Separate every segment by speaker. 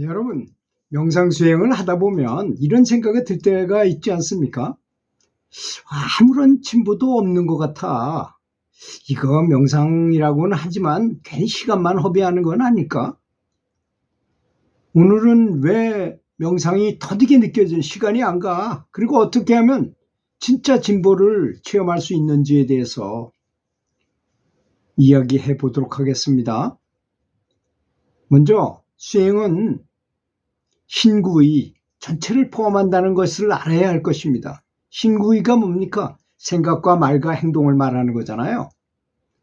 Speaker 1: 여러분, 명상 수행을 하다 보면 이런 생각이 들 때가 있지 않습니까? 아무런 진보도 없는 것 같아. 이거 명상이라고는 하지만 괜히 시간만 허비하는 건 아닐까? 오늘은 왜 명상이 더디게 느껴지는 시간이 안 가? 그리고 어떻게 하면 진짜 진보를 체험할 수 있는지에 대해서 이야기해 보도록 하겠습니다. 먼저 수행은 신구의 전체를 포함한다는 것을 알아야 할 것입니다. 신구의가 뭡니까? 생각과 말과 행동을 말하는 거잖아요.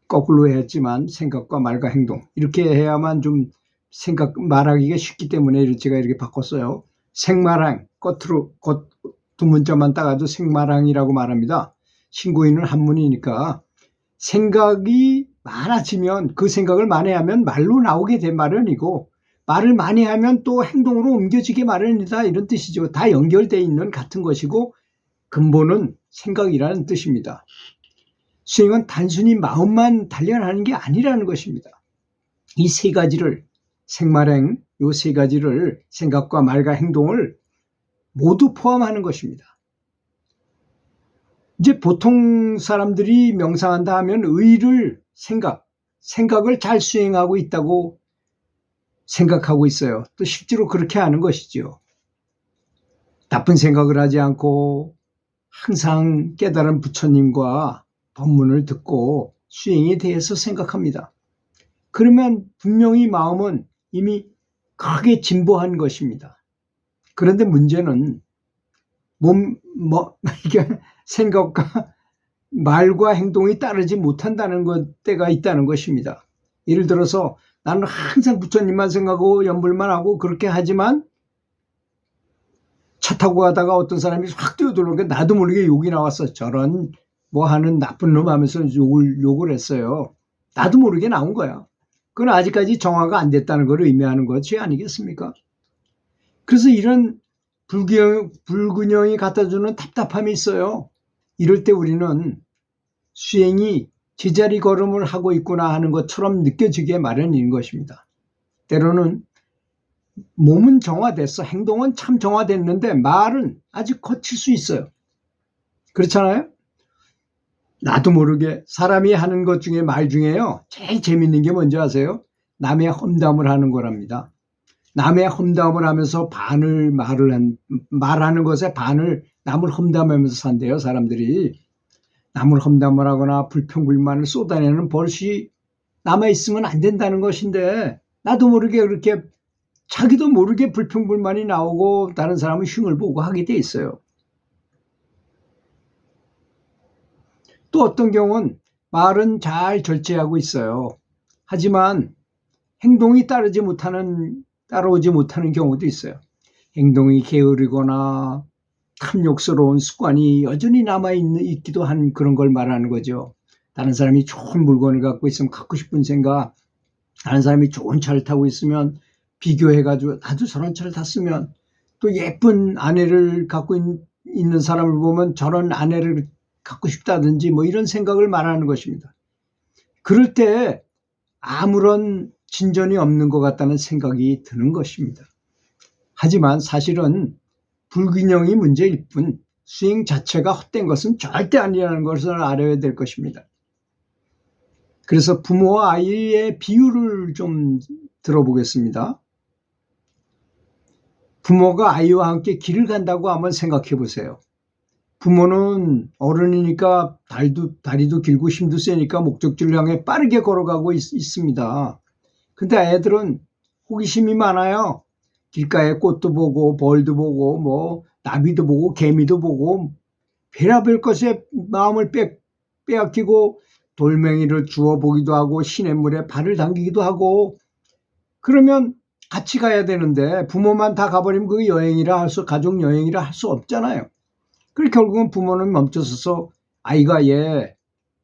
Speaker 1: 거꾸로 했지만 생각과 말과 행동 이렇게 해야만 좀 말하기가 쉽기 때문에 제가 이렇게 바꿨어요. 생마랑 겉으로 두 문자만 따가지고 생마랑이라고 말합니다. 신구의는 한문이니까 생각이 많아지면 그 생각을 만회하면 말로 나오게 된 마련이고 말을 많이 하면 또 행동으로 옮겨지게 마련이다 이런 뜻이죠. 다 연결되어 있는 같은 것이고 근본은 생각이라는 뜻입니다. 수행은 단순히 마음만 단련하는 게 아니라는 것입니다. 이 세 가지를 생말행 이 세 가지를 생각과 말과 행동을 모두 포함하는 것입니다. 이제 보통 사람들이 명상한다 하면 의를 생각을 잘 수행하고 있다고 생각하고 있어요. 또 실제로 그렇게 하는 것이죠. 나쁜 생각을 하지 않고 항상 깨달은 부처님과 법문을 듣고 수행에 대해서 생각합니다. 그러면 분명히 마음은 이미 크게 진보한 것입니다. 그런데 문제는 이게 생각과 말과 행동이 따르지 못한다는 때가 있다는 것입니다. 예를 들어서 나는 항상 부처님만 생각하고 연불만 하고 그렇게 하지만 차 타고 가다가 어떤 사람이 확 뛰어들어오니까 나도 모르게 욕이 나왔어. 저런 뭐 하는 나쁜 놈 하면서 욕을 했어요. 나도 모르게 나온 거야. 그건 아직까지 정화가 안 됐다는 걸 의미하는 것이 아니겠습니까? 그래서 이런 불균형이 갖다주는 답답함이 있어요. 이럴 때 우리는 수행이 제자리 걸음을 하고 있구나 하는 것처럼 느껴지게 마련인 것입니다. 때로는 몸은 정화됐어. 행동은 참 정화됐는데 말은 아직 거칠 수 있어요. 그렇잖아요? 나도 모르게 사람이 하는 것 중에 말 중에요. 제일 재밌는 게 뭔지 아세요? 남의 험담을 하는 거랍니다. 남의 험담을 하면서 말하는 것에 반을 남을 험담하면서 산대요. 사람들이. 남을 험담을 하거나 불평불만을 쏟아내는 버릇이 남아있으면 안 된다는 것인데 나도 모르게 그렇게 자기도 모르게 불평불만이 나오고 다른 사람은 흉을 보고 하게 돼 있어요. 또 어떤 경우는 말은 잘 절제하고 있어요. 하지만 행동이 따라오지 못하는 경우도 있어요. 행동이 게으르거나 탐욕스러운 습관이 여전히 남아있기도 한 그런 걸 말하는 거죠. 다른 사람이 좋은 물건을 갖고 있으면 갖고 싶은 생각, 다른 사람이 좋은 차를 타고 있으면 비교해가지고 나도 저런 차를 탔으면 또 예쁜 아내를 갖고 있는 사람을 보면 저런 아내를 갖고 싶다든지 뭐 이런 생각을 말하는 것입니다. 그럴 때 아무런 진전이 없는 것 같다는 생각이 드는 것입니다. 하지만 사실은 불균형이 문제일 뿐 수행 자체가 헛된 것은 절대 아니라는 것을 알아야 될 것입니다. 그래서 부모와 아이의 비유를 좀 들어보겠습니다. 부모가 아이와 함께 길을 간다고 한번 생각해 보세요. 부모는 어른이니까 다리도 길고 힘도 세니까 목적지를 향해 빠르게 걸어가고 있습니다. 근데 애들은 호기심이 많아요. 길가에 꽃도 보고 벌도 보고 뭐 나비도 보고 개미도 보고 별의별 것에 마음을 빼앗기고 돌멩이를 주워 보기도 하고 시냇물에 발을 담기기도 하고 그러면 같이 가야 되는데 부모만 다 가버리면 그 가족 여행이라 할 수 없잖아요. 그래서 결국은 부모는 멈춰서서 아이가 얘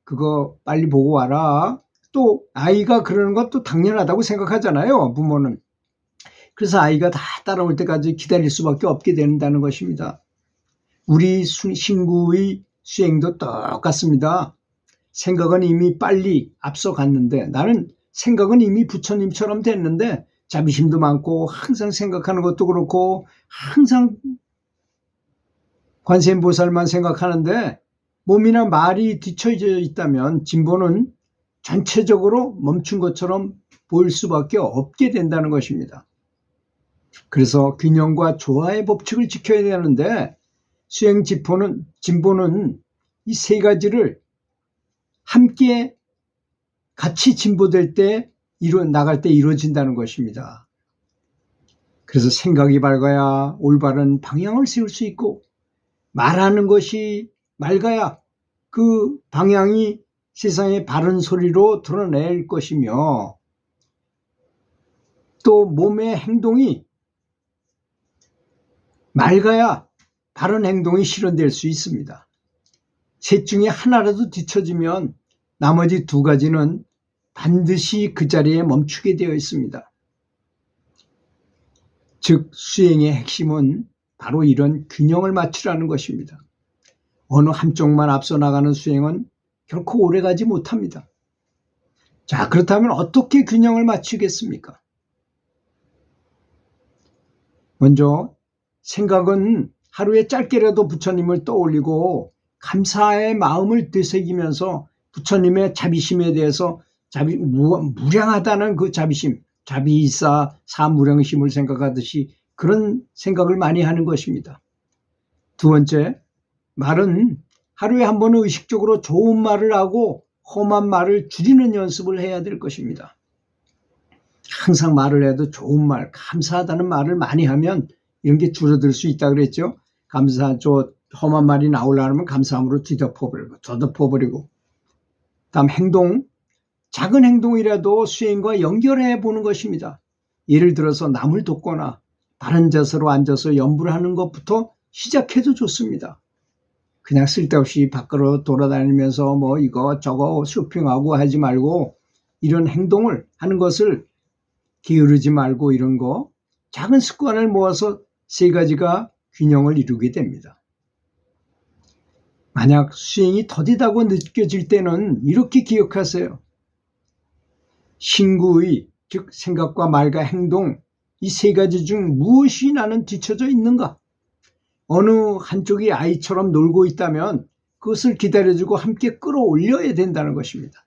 Speaker 1: 그거 빨리 보고 와라. 또 아이가 그러는 것도 당연하다고 생각하잖아요. 부모는. 그래서 아이가 다 따라올 때까지 기다릴 수밖에 없게 된다는 것입니다. 우리 신구의 수행도 똑같습니다. 생각은 이미 빨리 앞서갔는데 나는 생각은 이미 부처님처럼 됐는데 자비심도 많고 항상 생각하는 것도 그렇고 항상 관세음보살만 생각하는데 몸이나 말이 뒤처져 있다면 진보는 전체적으로 멈춘 것처럼 보일 수밖에 없게 된다는 것입니다. 그래서 균형과 조화의 법칙을 지켜야 되는데 수행 진보는 이 세 가지를 함께 같이 진보될 때 나갈 때 이루어진다는 것입니다. 그래서 생각이 밝아야 올바른 방향을 세울 수 있고 말하는 것이 맑아야 그 방향이 세상의 바른 소리로 드러낼 것이며 또 몸의 행동이 맑아야 바른 행동이 실현될 수 있습니다. 셋 중에 하나라도 뒤처지면 나머지 두 가지는 반드시 그 자리에 멈추게 되어 있습니다. 즉 수행의 핵심은 바로 이런 균형을 맞추라는 것입니다. 어느 한쪽만 앞서 나가는 수행은 결코 오래가지 못합니다. 자, 그렇다면 어떻게 균형을 맞추겠습니까? 먼저 생각은 하루에 짧게라도 부처님을 떠올리고 감사의 마음을 되새기면서 부처님의 자비심에 대해서 무량하다는 그 자비심, 자비이사 사무량심을 생각하듯이 그런 생각을 많이 하는 것입니다. 두 번째, 말은 하루에 한 번은 의식적으로 좋은 말을 하고 험한 말을 줄이는 연습을 해야 될 것입니다. 항상 말을 해도 좋은 말, 감사하다는 말을 많이 하면 이런 게 줄어들 수 있다고 그랬죠. 험한 말이 나오려면 감사함으로 더덮어버리고. 다음 행동, 작은 행동이라도 수행과 연결해 보는 것입니다. 예를 들어서 남을 돕거나 바른 자세로 앉아서 염불을 하는 것부터 시작해도 좋습니다. 그냥 쓸데없이 밖으로 돌아다니면서 뭐 이거 저거 쇼핑하고 하지 말고 이런 행동을 하는 것을 게으르지 말고 이런 거 작은 습관을 모아서 세 가지가 균형을 이루게 됩니다. 만약 수행이 더디다고 느껴질 때는 이렇게 기억하세요. 신구의, 즉 생각과 말과 행동, 이 세 가지 중 무엇이 나는 뒤처져 있는가? 어느 한쪽이 아이처럼 놀고 있다면 그것을 기다려주고 함께 끌어올려야 된다는 것입니다.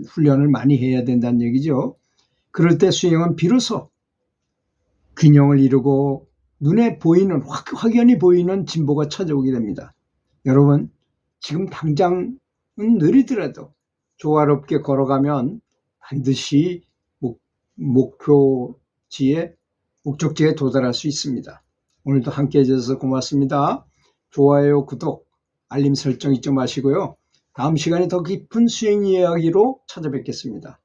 Speaker 1: 훈련을 많이 해야 된다는 얘기죠. 그럴 때 수행은 비로소 균형을 이루고 눈에 보이는, 확연히 보이는 진보가 찾아오게 됩니다. 여러분, 지금 당장은 느리더라도 조화롭게 걸어가면 반드시 목적지에 도달할 수 있습니다. 오늘도 함께 해주셔서 고맙습니다. 좋아요, 구독, 알림 설정 잊지 마시고요. 다음 시간에 더 깊은 수행 이야기로 찾아뵙겠습니다.